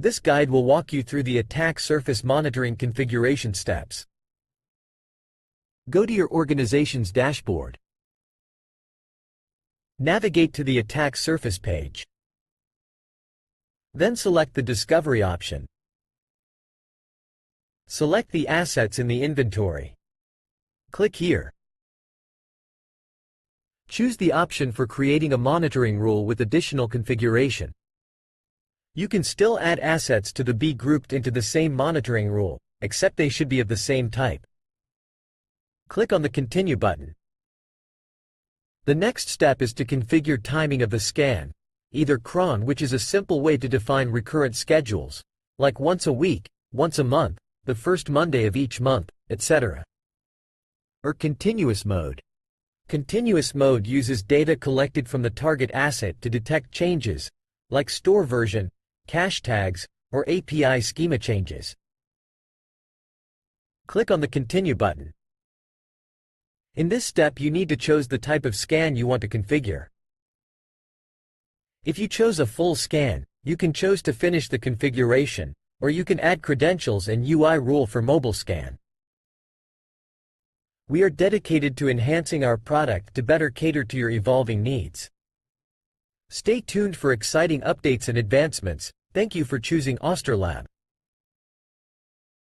This guide will walk you through the attack surface monitoring configuration steps. Go to your organization's dashboard. Navigate to the attack surface page. Then select the Discovery option. Select the assets in the inventory. Click here. Choose the option for creating a monitoring rule with additional configuration. You can still add assets to be grouped into the same monitoring rule, except they should be of the same type. Click on the Continue button. The next step is to configure timing of the scan, either cron, which is a simple way to define recurrent schedules, like once a week, once a month, the first Monday of each month, etc. Or continuous mode. Continuous mode uses data collected from the target asset to detect changes, like store version, cache tags, or API schema changes. Click on the Continue button. In this step you need to choose the type of scan you want to configure. If you chose a full scan, you can choose to finish the configuration, or you can add credentials and UI rule for mobile scan. We are dedicated to enhancing our product to better cater to your evolving needs. Stay tuned for exciting updates and advancements. Thank you for choosing Ostorlab.